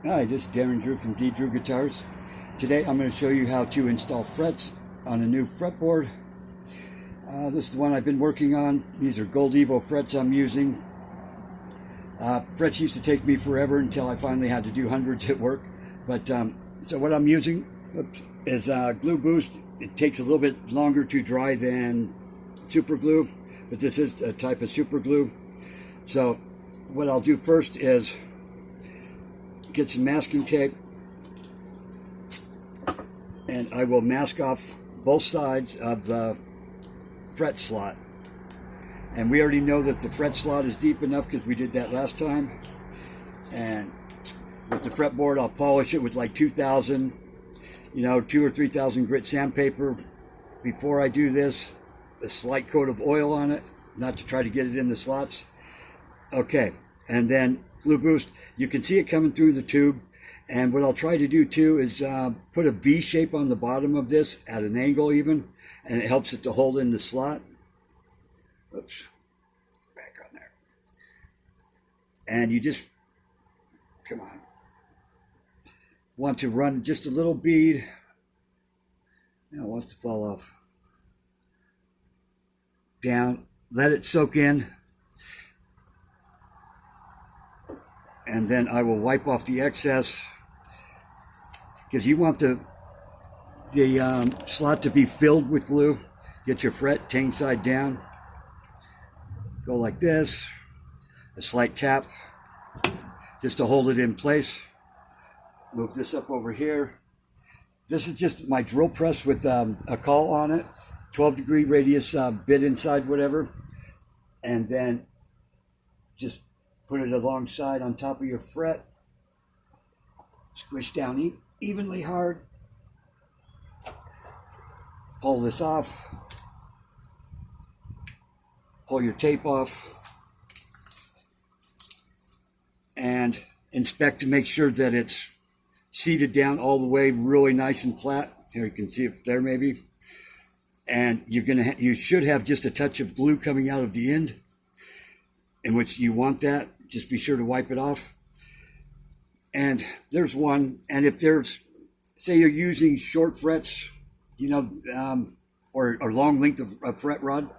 Hi, this is Darren Drew from D. Drew Guitars. Today I'm going to show you how to install frets on a new fretboard. This is the one I've been working on. These are Gold Evo frets I'm using. Frets used to take me forever until I finally had to do hundreds at work. But so what I'm using is Glue Boost. It takes a little bit longer to dry than super glue, but this is a type of super glue. So what I'll do first is get some masking tape, and I will mask off both sides of the fret slot. And we already know that the fret slot is deep enough because we did that last time. And with the fretboard, I'll polish it with like 2,000, 2,000 or 3,000 grit sandpaper. Before I do this, a slight coat of oil on it, not to try to get it in the slots. Okay, and then Glue Boost, you can see it coming through the tube. And what I'll try to do too is put a V shape on the bottom of this at an angle even, and it helps it to hold in the slot. Oops, back on there. And you just, come on, want to run just a little bead. Now it wants to fall off. Down, let it soak in. And then I will wipe off the excess, because you want the slot to be filled with glue. Get your fret tang side down. Go like this. A slight tap just to hold it in place. Move this up over here. This is just my drill press with a call on it. 12-degree radius bit inside, whatever. And then just put it alongside on top of your fret. Squish down evenly hard. Pull this off. Pull your tape off. And inspect to make sure that it's seated down all the way really nice and flat. Here you can see it there maybe. And you should have just a touch of glue coming out of the end, in which you want that. Just be sure to wipe it off. And there's one. And if there's, say you're using short frets, or long length of fret rod,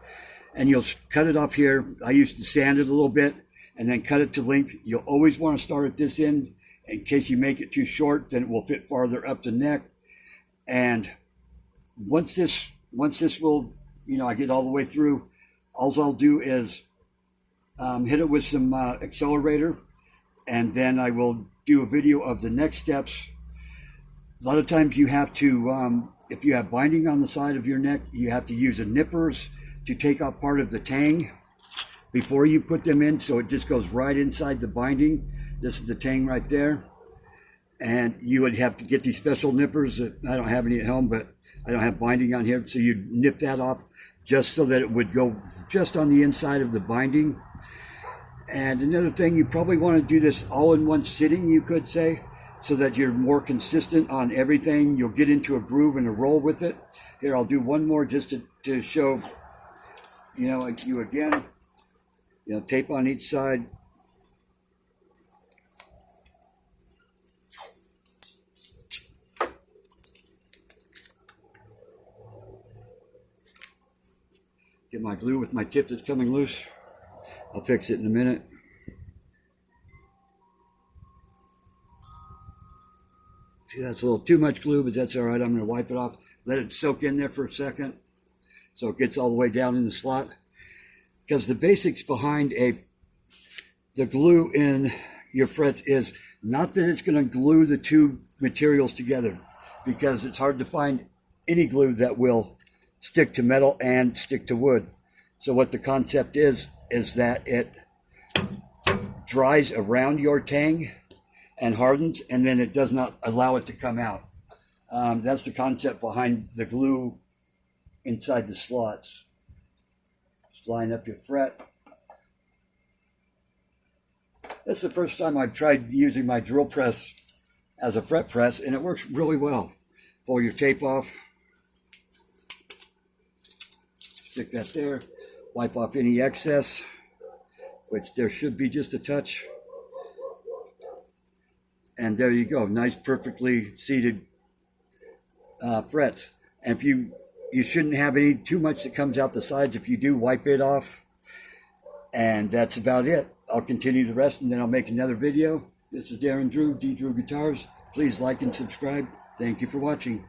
and you'll cut it off here. I used to sand it a little bit and then cut it to length. You'll always want to start at this end in case you make it too short, then it will fit farther up the neck. And once this will, I get all the way through, all I'll do is hit it with some accelerator, and then I will do a video of the next steps. A lot of times you have to, if you have binding on the side of your neck, you have to use the nippers to take off part of the tang before you put them in, so it just goes right inside the binding. This is the tang right there. And you would have to get these special nippers that I don't have any at home, but I don't have binding on here, so you'd nip that off just so that it would go just on the inside of the binding. And another thing, you probably want to do this all in one sitting, you could say, so that you're more consistent on everything. You'll get into a groove and a roll with it. Here, I'll do one more just to show, like you again. Tape on each side. Get my glue with my tip that's coming loose. I'll fix it in a minute. See, that's a little too much glue, but that's all right. I'm going to wipe it off. Let it soak in there for a second so it gets all the way down in the slot. Because the basics behind the glue in your frets is not that it's going to glue the two materials together, because it's hard to find any glue that will stick to metal and stick to wood. So what the concept is that it dries around your tang and hardens, and then it does not allow it to come out. That's the concept behind the glue inside the slots. Just line up your fret. That's the first time I've tried using my drill press as a fret press, and it works really well. Pull your tape off. Stick that there. Wipe off any excess, which there should be just a touch. And there you go, nice perfectly seated frets. And if you shouldn't have any too much that comes out the sides. If you do, wipe it off. And that's about it. I'll continue the rest and then I'll make another video. This is Darren Drew, D Drew Guitars. Please like and subscribe. Thank you for watching.